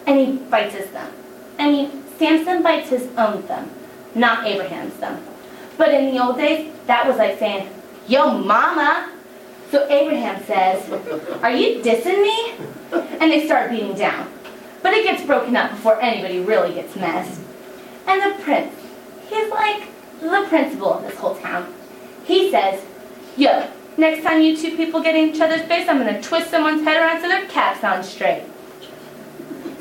and he bites his thumb. I mean, Samson bites his own thumb, not Abraham's thumb. But in the old days, that was like saying, "Yo, mama!" So Abraham says, "Are you dissing me?" And they start beating down. But it gets broken up before anybody really gets messed. And the prince, he's like the principal of this whole town. He says, "Yo, next time you two people get in each other's face, I'm going to twist someone's head around so their cap's on straight."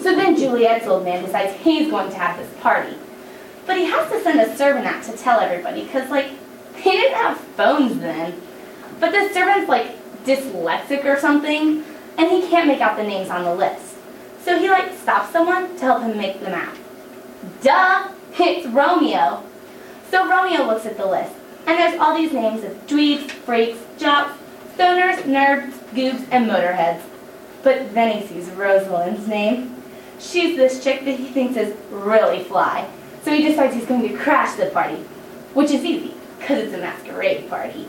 So then Juliet's old man decides he's going to have this party. But he has to send a servant out to tell everybody, because, like, they didn't have phones then. But the servant's, like, dyslexic or something, and he can't make out the names on the list. So he, like, stops someone to help him make them out. Duh! It's Romeo! So Romeo looks at the list, and there's all these names of dweebs, freaks, jocks, stoners, nerds, goobs, and motorheads. But then he sees Rosalind's name. She's this chick that he thinks is really fly. So he decides he's going to crash the party, which is easy, because it's a masquerade party.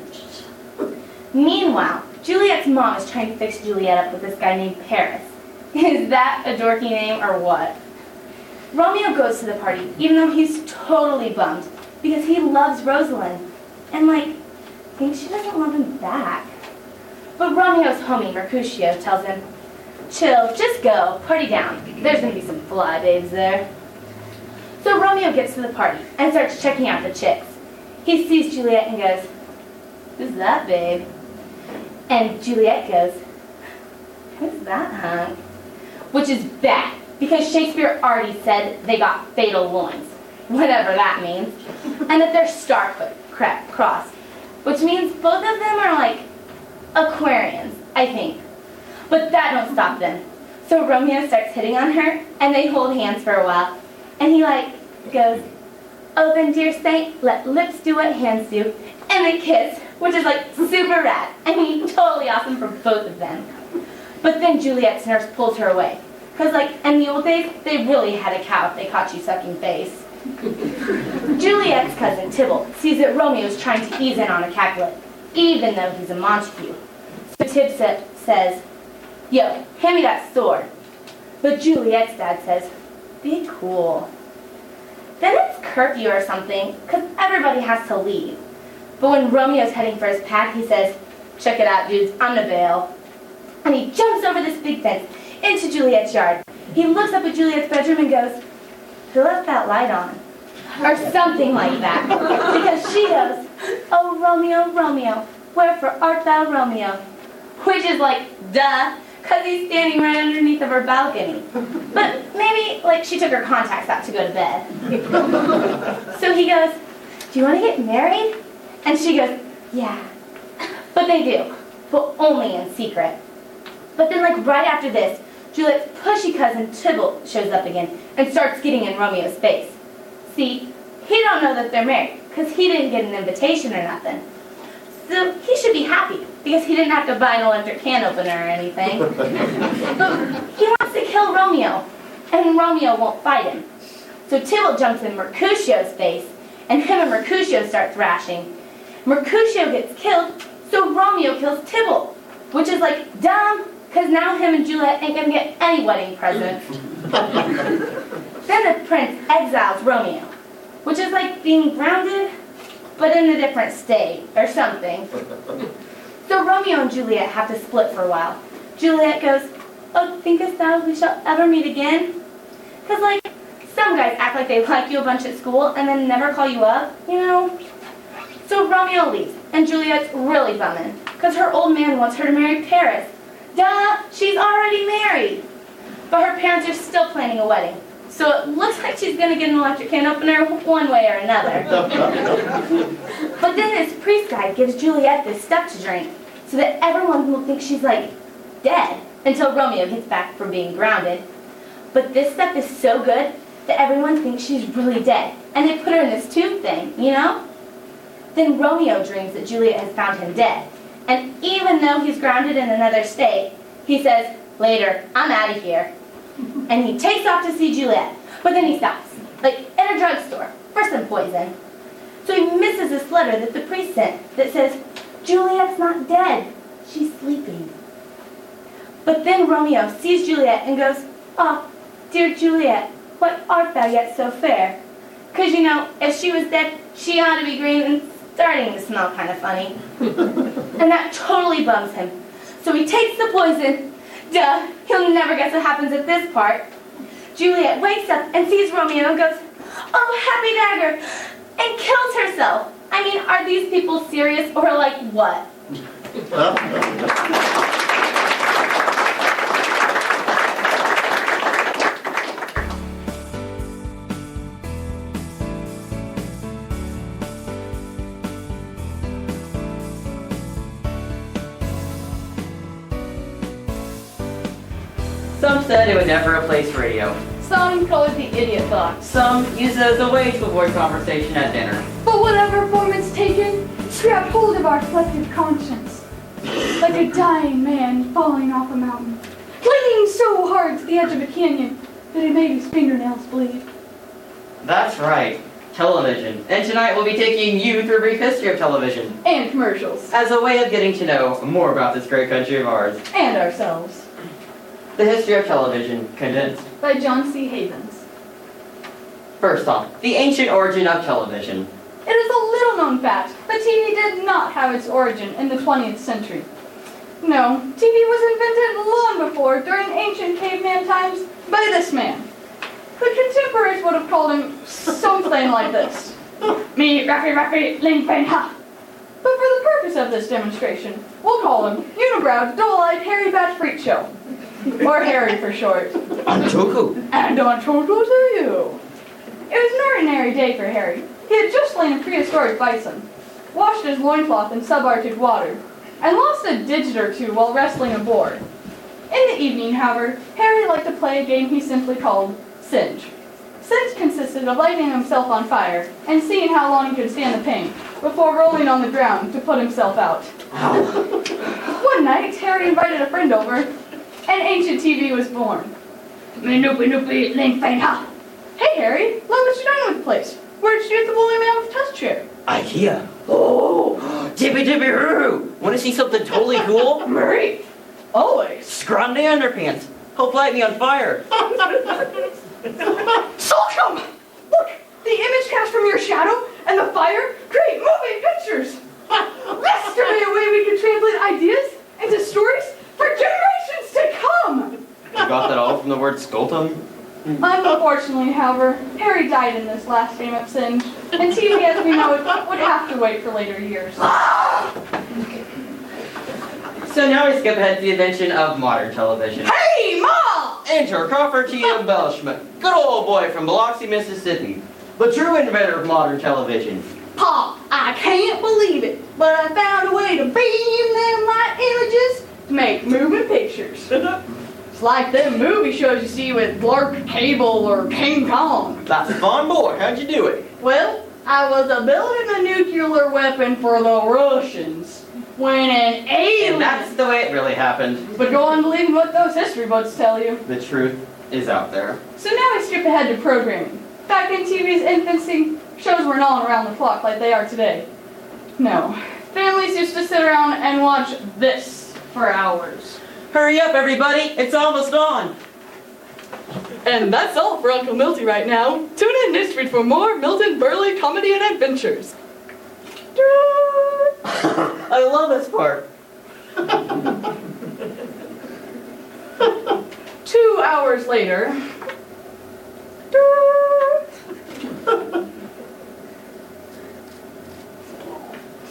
Meanwhile, Juliet's mom is trying to fix Juliet up with this guy named Paris. Is that a dorky name or what? Romeo goes to the party, even though he's totally bummed, because he loves Rosalind, and, like, thinks she doesn't love him back. But Romeo's homie, Mercutio, tells him, "Chill, just go, party down. There's going to be some fly babes there." So Romeo gets to the party and starts checking out the chicks. He sees Juliet and goes, "Who's that, babe?" And Juliet goes, "Who's that, hunk?" Which is bad, because Shakespeare already said they got fatal loins, whatever that means, and that they're star-crossed, which means both of them are like Aquarians, I think. But that don't stop them. So Romeo starts hitting on her, and they hold hands for a while, and he like goes, "Oh then dear saint, let lips do what hands do," and they kiss, which is like super rad. I mean, totally awesome for both of them. But then Juliet's nurse pulls her away, because like in the old days, they really had a cow if they caught you sucking face. Juliet's cousin Tybalt sees that Romeo's trying to ease in on a Capulet, even though he's a Montague. So Tib says, "Yo, hand me that sword." But Juliet's dad says, "Be cool." Then it's curfew or something, because everybody has to leave. But when Romeo's heading for his pack, he says, "Check it out, dudes, I'm the bail." And he jumps over this big fence into Juliet's yard. He looks up at Juliet's bedroom and goes, "Who left that light on?" Or something like that. Because she goes, "Oh, Romeo, Romeo, wherefore art thou Romeo?" Which is like, duh, because he's standing right underneath of her balcony. But maybe, like, she took her contacts out to go to bed. So he goes, "Do you want to get married?" And she goes, "Yeah." But they do, but only in secret. But then, like, right after this, Juliet's pushy cousin Tybalt shows up again and starts getting in Romeo's face. See, he don't know that they're married, because he didn't get an invitation or nothing. So he should be happy, because he didn't have to buy an electric can opener or anything. But he wants to kill Romeo, and Romeo won't fight him. So Tybalt jumps in Mercutio's face, and him and Mercutio start thrashing. Mercutio gets killed, so Romeo kills Tybalt, which is like dumb, because now him and Juliet ain't gonna get any wedding presents. Then the prince exiles Romeo, which is like being grounded, but in a different state, or something. So Romeo and Juliet have to split for a while. Juliet goes, "Oh, thinkest thou we shall ever meet again?" Because, like, some guys act like they like you a bunch at school and then never call you up, you know? So Romeo leaves, and Juliet's really bumming, because her old man wants her to marry Paris. Duh, she's already married. But her parents are still planning a wedding. So it looks like she's going to get an electric can opener one way or another. But then this priest guy gives Juliet this stuff to drink, so that everyone will think she's, like, dead, until Romeo gets back from being grounded. But this stuff is so good that everyone thinks she's really dead, and they put her in this tube thing, you know? Then Romeo dreams that Juliet has found him dead, and even though he's grounded in another state, he says, "Later, I'm out of here." And he takes off to see Juliet, but then he stops, like in a drugstore, for some poison. So he misses this letter that the priest sent that says, "Juliet's not dead, she's sleeping." But then Romeo sees Juliet and goes, "Oh, "Dear Juliet, what art thou yet so fair?" 'Cause if she was dead, she ought to be green and starting to smell kind of funny. And that totally bums him. So he takes the poison. Duh, he'll never guess what happens at this part. Juliet wakes up and sees Romeo and goes, "Oh, happy dagger," and kills herself. I mean, are these people serious or like what? Some said it would never replace radio. Some call it the idiot box. Some use it as a way to avoid conversation at dinner. But whatever form it's taken, it's grabbed hold of our collective conscience. Like a dying man falling off a mountain, clinging so hard to the edge of a canyon that it made his fingernails bleed. That's right, television. And tonight we'll be taking you through a brief history of television And commercials. as a way of getting to know more about this great country of ours. And ourselves. The history of television, condensed. By John C. Havens. First off, the ancient origin of television. It is a little known fact that TV did not have its origin in the 20th century. No, TV was invented long before, during ancient caveman times, by this man. The contemporaries would have called him something like this. Me, Raffy, Ling Fang Ha. But for the purpose of this demonstration, we'll call him Unibrow, Dull-Eyed, Hairy Bat Freak Show. Or Harry for short. Anchoku. And Anchoku to you. It was an ordinary day for Harry. He had just slain a prehistoric bison, washed his loincloth in subarctic water, and lost a digit or two while wrestling a boar. In the evening, however, Harry liked to play a game he simply called Singe. Singe consisted of lighting himself on fire and seeing how long he could stand the pain before rolling on the ground to put himself out. One night, Harry invited a friend over, and ancient TV was born. Hey Harry, love what you done with the place. Where'd you get the woolly man with the test chair? IKEA. Oh, tippy tippy hoo. Want to see something totally cool? Murray, always. Scrundy underpants. Help light me on fire. Solcom! Look, the image cast from your shadow and the fire create moving pictures. This could be a way we can translate ideas into stories for generations to come. You got that all from the word skultum? Unfortunately, however, Harry died in this last game of Singe, and TV as we know it would have to wait for later years. So now we skip ahead to the invention of modern television. Hey, Ma! Enter Crawford T. Embellishment, good old boy from Biloxi, Mississippi, the true inventor of modern television. Pa, I can't believe it, but I found a way to beam them light images to make moving pictures. It's like them movie shows you see with Clark Cable or King Kong. That's a fun boy. How'd you do it? Well, I was building a nuclear weapon for the Russians when an alien... And that's the way it really happened. But go on believing what those history books tell you. The truth is out there. So now we skip ahead to programming. Back in TV's infancy, shows weren't on around the clock like they are today. No. Families used to sit around and watch this for hours. Hurry up, everybody. It's almost on. And that's all for Uncle Milty right now. Tune in next week for more Milton Burley comedy and adventures. I love this part. 2 hours later.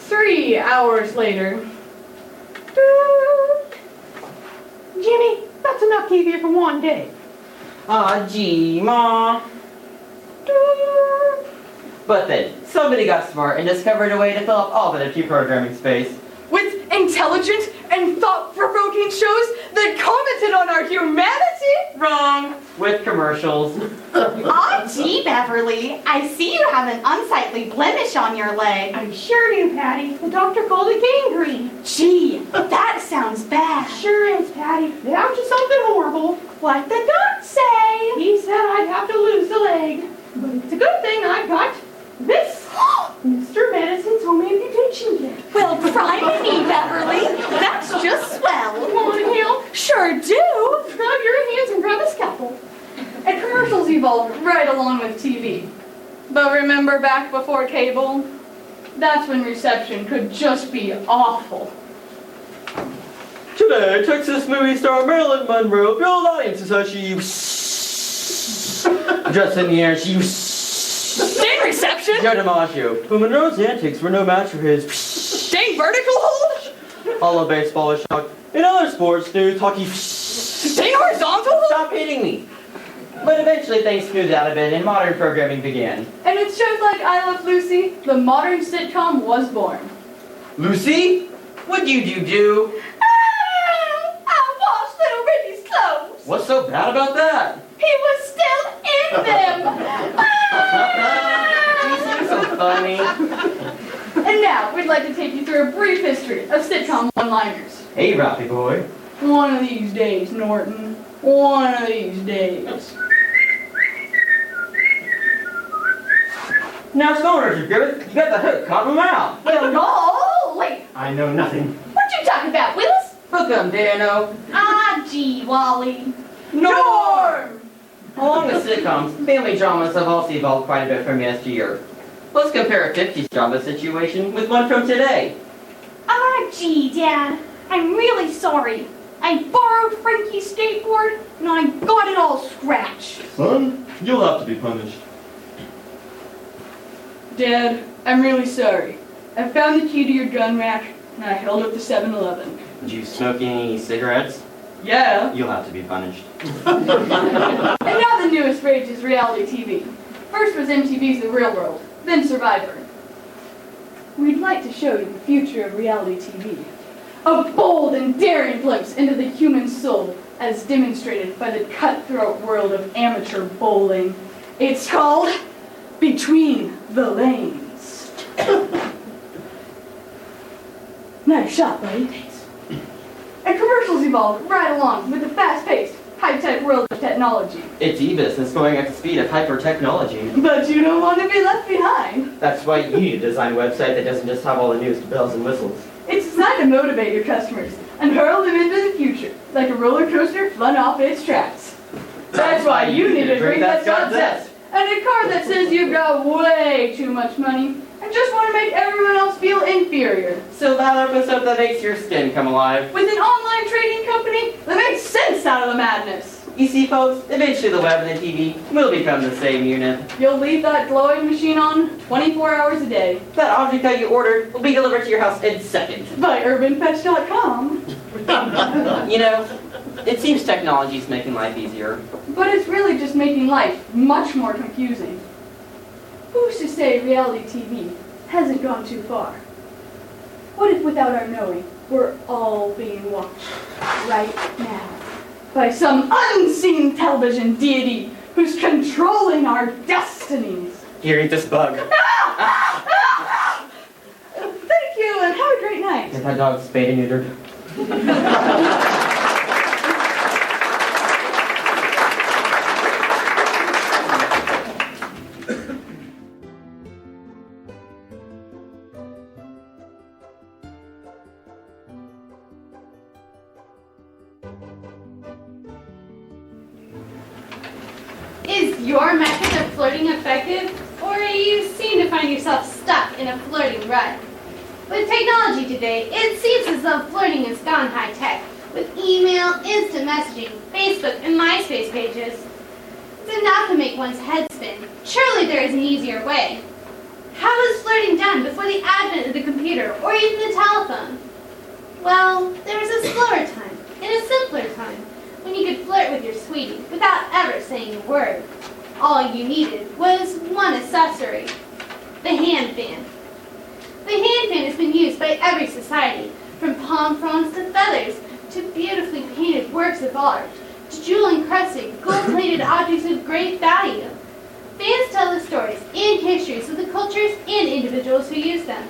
3 hours later. Jimmy, that's enough TV for one day. Aw, gee, Ma. But then, somebody got smart and discovered a way to fill up all that empty programming space. With intelligent and thought-provoking shows that commented on our humanity? Wrong. With commercials. Aw, gee, Beverly. I see you have an unsightly blemish on your leg. I sure do, Patty. The doctor called it gangrene. Gee, that sounds bad. Sure is, Patty. Down to something horrible. What the doc say? He said I'd have to lose the leg. But it's a good thing I've got this. Mr. Medicine's home amputation kit. Well, prime me, Beverly. That's just swell. Want to heal? Sure do. Scrub your hands and grab a scalpel. And evolved right along with TV. But remember back before cable? That's when reception could just be awful. Today, Texas movie star Marilyn Monroe filled audiences as she just in the air. She Dang reception! Joe DiMaggio, who Monroe's antics were no match for his Dang vertical hold! all of baseball is shocked. In other sports news, hockey. Dang horizontal hold! Stop hitting me. But eventually things smoothed out a bit and modern programming began. And with shows like I Love Lucy, the modern sitcom was born. Lucy? What'd you do? I washed little Ricky's clothes. What's so bad about that? He was still in them. You're so funny. And now, we'd like to take you through a brief history of sitcom one-liners. Hey, Ralphie boy. One of these days, Norton. One of these days. Now, stoners, Griffith, you got the hook. Caught him out. Well, golly. I know nothing. What you talking about, Willis? Hook 'em, Dano. Ah, gee, Wally. Norm! Along with sitcoms, family dramas have also evolved quite a bit from yesteryear. Let's compare a 50s drama situation with one from today. Ah, gee, Dad. I'm really sorry. I borrowed Frankie's skateboard, and I got it all scratched. Son, you'll have to be punished. Dad, I'm really sorry. I found the key to your gun rack, and I held up the 7-Eleven. Did you smoke any cigarettes? Yeah. You'll have to be punished. And now the newest rage is reality TV. First was MTV's The Real World, then Survivor. We'd like to show you the future of reality TV. A bold and daring glimpse into the human soul as demonstrated by the cutthroat world of amateur bowling. It's called Between the Lanes. Nice shot, buddy. And commercials evolved right along with the fast-paced, high-tech world of technology. It's e-business going at the speed of hyper-technology. But you don't want to be left behind. That's why you need to design a website that doesn't just have all the newest bells and whistles. It's designed to motivate your customers and hurl them into the future, like a roller coaster flung off its tracks. That's why you need a drink that's got zest, and a car that says you've got way too much money and just want to make everyone else feel inferior. So lather up a soap that makes your skin come alive. With an online trading company that makes sense out of the madness. You see, folks, eventually the web and the TV will become the same unit. You'll leave that glowing machine on 24 hours a day. That object that you ordered will be delivered to your house in seconds. By urbanfetch.com. You know, it seems technology's making life easier. But it's really just making life much more confusing. Who's to say reality TV hasn't gone too far? What if without our knowing, we're all being watched right now by some unseen television deity who's controlling our destinies? Here, eat this bug. Thank you, and have a great night. Get that dog spayed and neutered. Is your method of flirting effective, or are you seen to find yourself stuck in a flirting rut? With technology today, it seems as though flirting has gone high-tech, with email, instant messaging, Facebook, and MySpace pages. It's enough to make one's head spin. Surely there is an easier way. How was flirting done before the advent of the computer, or even the telephone? Well, there was a slower time, and a simpler time, when you could flirt with your sweetie without ever saying a word. All you needed was one accessory, the hand fan. The hand fan has been used by every society, from palm fronds to feathers, to beautifully painted works of art, to jewel-encrusted, gold-plated objects of great value. Fans tell the stories and histories of the cultures and individuals who use them.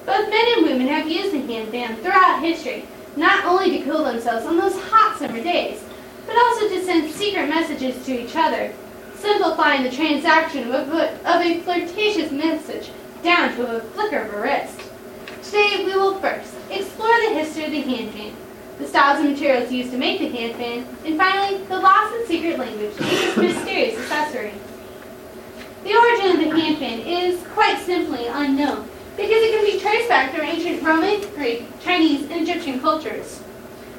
Both men and women have used the hand fan throughout history, not only to cool themselves on those hot summer days, but also to send secret messages to each other, simplifying the transaction of a flirtatious message down to a flicker of a wrist. Today we will first explore the history of the hand fan, the styles and materials used to make the handpan, and finally, the lost and secret language in this mysterious accessory. The origin of the handpan is quite simply unknown, because it can be traced back through ancient Roman, Greek, Chinese, and Egyptian cultures.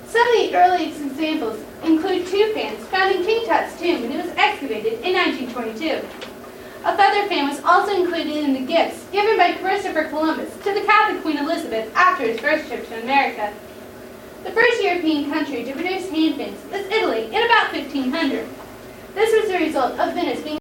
Some of the earliest examples include two fans found in King Tut's tomb when it was excavated in 1922. A feather fan was also included in the gifts given by Christopher Columbus to the Catholic Queen Elizabeth after his first trip to America. The first European country to produce handpans was Italy in about 1500. This was the result of Venice being